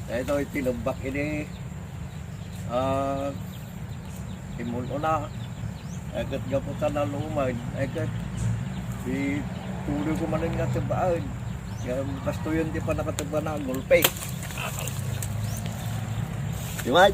Ito tinubak ini timun una. Agad gaputan na lumay. Agad tuloy ko man nga tibaan. Kaya basto yun di pa nakatiba na gulpe. Di ba?